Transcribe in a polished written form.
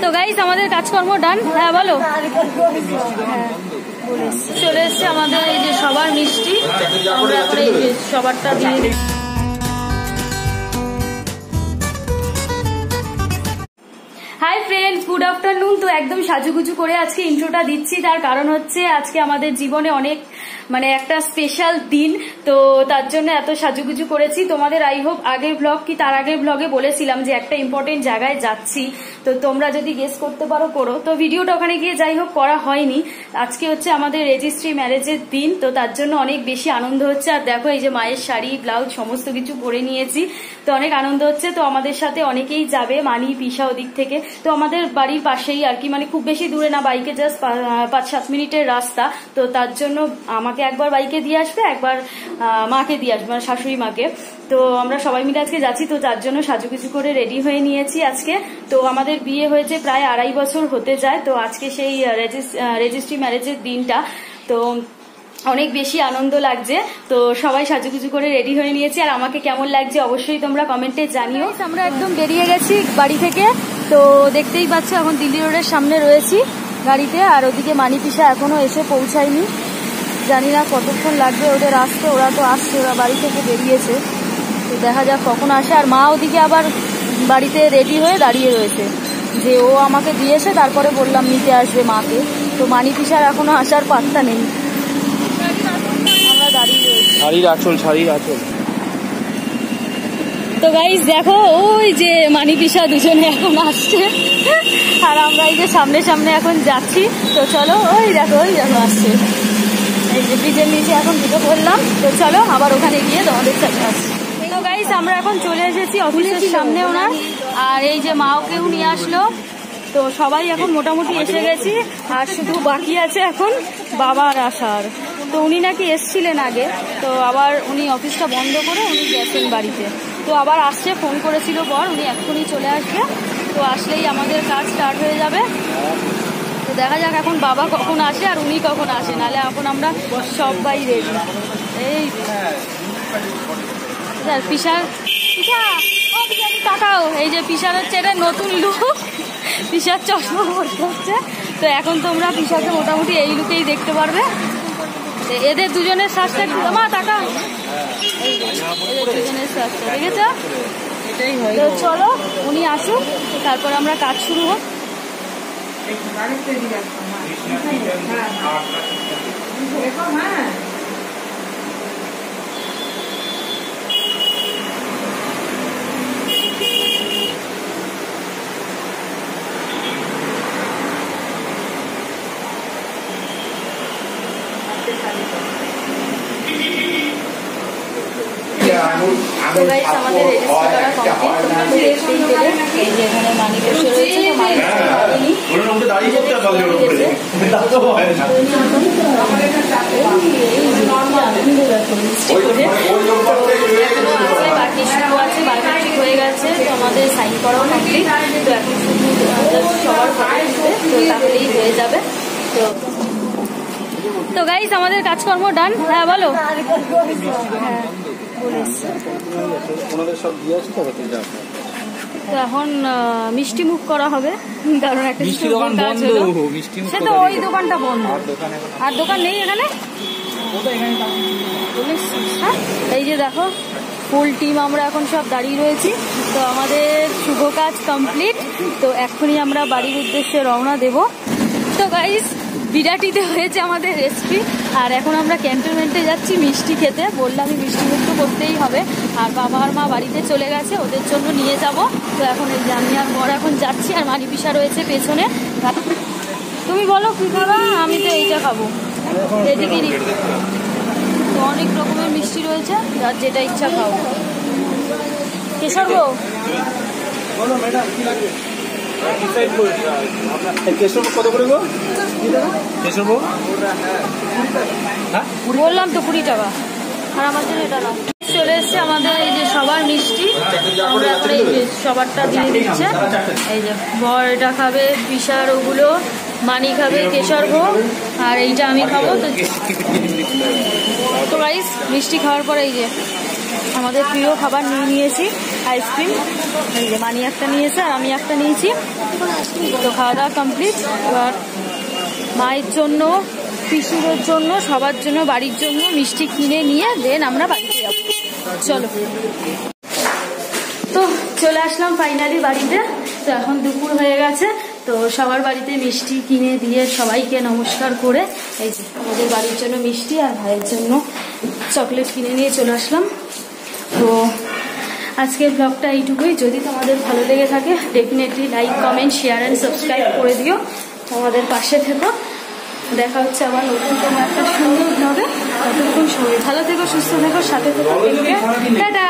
তো গাইস আমাদের কাজকর্ম ডান। হ্যাঁ বলো। চলে এসছে আমাদের এই যে সবার মিষ্টি, আমরা এখন এই যে সবারটা দিয়ে দিই। Hi friends, good afternoon. তো একদম সাজুগুজু করে আজকে ইন্ট্রোটা দিচ্ছি, তার কারণ হচ্ছে আজকে আমাদের জীবনে অনেক একটা স্পেশাল দিন, তো তার জন্য এত সাজুগুজু করেছি। তোমাদের আই হোপ আগের ব্লগ কি তার আগের ব্লগে বলেছিলাম যে একটা ইম্পর্টেন্ট জায়গায় যাচ্ছি, তো তোমরা যদি গেস করতে পারো করো। তো ভিডিওটা ওখানে গিয়ে যাই হোক করা হয়নি। আজকে হচ্ছে আমাদের রেজিস্ট্রি ম্যারেজের দিন, তো তার জন্য অনেক বেশি আনন্দ হচ্ছে। আর দেখো এই যে মায়ের শাড়ি ব্লাউজ সমস্ত কিছু পরে নিয়েছি, তো অনেক আনন্দ হচ্ছে। তো আমাদের সাথে অনেকেই যাবে, মানি পিসা ওদিক থেকে। তো আমাদের বাড়ির পাশেই আর কি, খুব বেশি দূরে না, বাইকে জাস্ট 5-7 মিনিটের রাস্তা। তো তার জন্য আমাকে একবার বাইকে দিয়ে আসবে, একবার মাকে দিয়ে আসবে, শাশুড়ি মাকে। তো আমরা সবাই মিলে আজকে যাচ্ছি, তো তার জন্য সাজুগুজু করে রেডি হয়ে নিয়েছি আজকে। তো আমাদের বিয়ে হয়েছে প্রায় 2.5 বছর হতে যায়, তো আজকে সেই রেজিস্ট্রি ম্যারেজের দিনটা, তো অনেক বেশি আনন্দ লাগছে। তো সবাই সাজুগুজু করে রেডি হয়ে নিয়েছি, আর আমাকে কেমন লাগছে অবশ্যই তোমরা কমেন্টে জানিও। আমরা একদম বেরিয়ে গেছি বাড়ি থেকে, তো দেখতেই পাচ্ছ এখন দিল্লি রোডের সামনে রয়েছি গাড়িতে, আর ওদিকে মানি পিসা এখনো এসে পৌঁছায়নি। জানি না কতক্ষণ লাগবে ওদের আসতে, ওরা তো আসছে, ওরা বাড়ি থেকে বেরিয়েছে, তো দেখা যাক কখন আসে। আর মা ওদিকে আবার বাড়িতে রেডি হয়ে দাঁড়িয়ে রয়েছে যে ও আমাকে দিয়েছে, তারপরে বললাম নিতে আসবে মাকে। তো মানি পিসার এখনো আসার পাত্তা নেই, আমরা দাঁড়িয়ে রয়েছি। শাড়ির আঁচল। তো গাইস দেখো ওই যে মানি পিসা দুজনে এখন আসছে, আর আমরা এই যে সামনে সামনে এখন যাচ্ছি। তো চলো, ওই দেখো আসছে, এই যে ব্রিজের নিচে এখন ঢুকে পড়লাম। তো চলো আবার ওখানে গিয়ে তোমাদের সাথে আসছি। তো গাইস আমরা এখন চলে এসেছি অফিসের সামনে ওনার, আর এই যে মা ওকেও নিয়ে আসলো। তো সবাই এখন মোটামুটি এসে গেছি, আর শুধু বাকি আছে এখন বাবার আসার। তো উনি নাকি এসছিলেন আগে, তো আবার উনি অফিসটা বন্ধ করে উনি গেছেন বাড়িতে, তো আবার আসছে, ফোন করেছিল পর, উনি এক্ষুনি চলে আসবে। তো আসলেই আমাদের কাজ স্টার্ট হয়ে যাবে। তো দেখা যাক এখন বাবা কখন আসে আর উনি কখন আসে, নাহলে এখন আমরা সবাই রেডি। এই পিসা তাকাও, এই যে পিসার হচ্ছে এটা নতুন লুক, পিসার চশমা পড়তে হচ্ছে। তো এখন তোমরা পিসাকে মোটামুটি এই লুকেই দেখতে পারবে। এদের দুজনের শ্বাসটা মা টাকা, এদের দুজনের শ্বাসটা দেখেছ। তো চলো উনি আসুক, তারপর আমরা কাজ শুরু হোক। তো গাইস আমাদের রেজিস্ট্রি করা কমপ্লিট, এই যে এখানে মানি বসে রয়েছে, বাকি শুরু আছে, বায়োমেট্রিক হয়ে গেছে, তো আমাদের সাইন করাও কমপ্লিট। তো এখন শুধু সবার ফটো তুলবে, তো তাহলেই হয়ে যাবে। তো গাইস আমাদের কাজকর্ম ডান। হ্যাঁ বলো। হ্যাঁ তো এখন মিষ্টি মুখ করা হবে, কারণ একটা কাজ হলো, সে তো ওই দোকানটা বন্ধ, আর দোকান নেই এখানে। হ্যাঁ এই যে দেখো ফুল টিম আমরা এখন সব দাঁড়িয়ে রয়েছি। তো আমাদের শুভ কাজ কমপ্লিট, তো এখনই আমরা বাড়ির উদ্দেশ্যে রওনা দেব। তো গাইস বিরাটিতে হয়েছে আমাদের রেসিপি, আর এখন আমরা ক্যান্টনমেন্টে যাচ্ছি মিষ্টি খেতে। বললামই মিষ্টি মুখ তো করতেই হবে, আর বাবা আর মা বাড়িতে চলে গেছে, ওদের জন্য নিয়ে যাব। তো এখন এই যে আমি আর বর এখন যাচ্ছি, আর মানি পিসা রয়েছে পেছনে। তুমি বলো কি খাবা? আমি তো এইটা খাবো, এদিকে তো অনেক রকমের মিষ্টি রয়েছে, যার যেটা ইচ্ছা খাও। কেশর গো বললাম তো 20 টাকা, আর আমাদের এটা না। চলে এসছে আমাদের এই যে সবার মিষ্টি, আমরা এখন এই যে সবারটা দিয়ে দিচ্ছে। এই যে বর এটা খাবে, পিসার ওগুলো, মানি খাবে কেশর ভোগ, আর এইটা আমি খাবো। তো গাইস মিষ্টি খাওয়ার পরে এই যে আমাদের প্রিয় খাবার নিয়ে নিয়েছি, আইসক্রিম, এই যে মানি একটা নিয়েছে আর আমি একটা নিয়েছি। তো খাওয়া দাওয়া কমপ্লিট। এবার মায়ের জন্য, পিসুরের জন্য, সবার জন্য, বাড়ির জন্য মিষ্টি কিনে নিয়ে দেন আমরা বাড়িতে যাবো। চলো, তো চলে আসলাম ফাইনালি বাড়িতে। তো এখন দুপুর হয়ে গেছে, তো সবার বাড়িতে মিষ্টি কিনে দিয়ে সবাইকে নমস্কার করে এই যে আমাদের বাড়ির জন্য মিষ্টি আর ভাইয়ের জন্য চকলেট কিনে নিয়ে চলে আসলাম। তো আজকের ব্লগটা এইটুকুই। যদি তোমাদের ভালো লেগে থাকে definitely like, comment, share and subscribe করে দিও। আমাদের পাশে থেকো। দেখা হচ্ছে আবার নতুন কোনো একটা সুন্দর ব্লগে। ততক্ষণ সবাই ভালো থেকো, সুস্থ থেকো, সাথে থেকো। টাটা।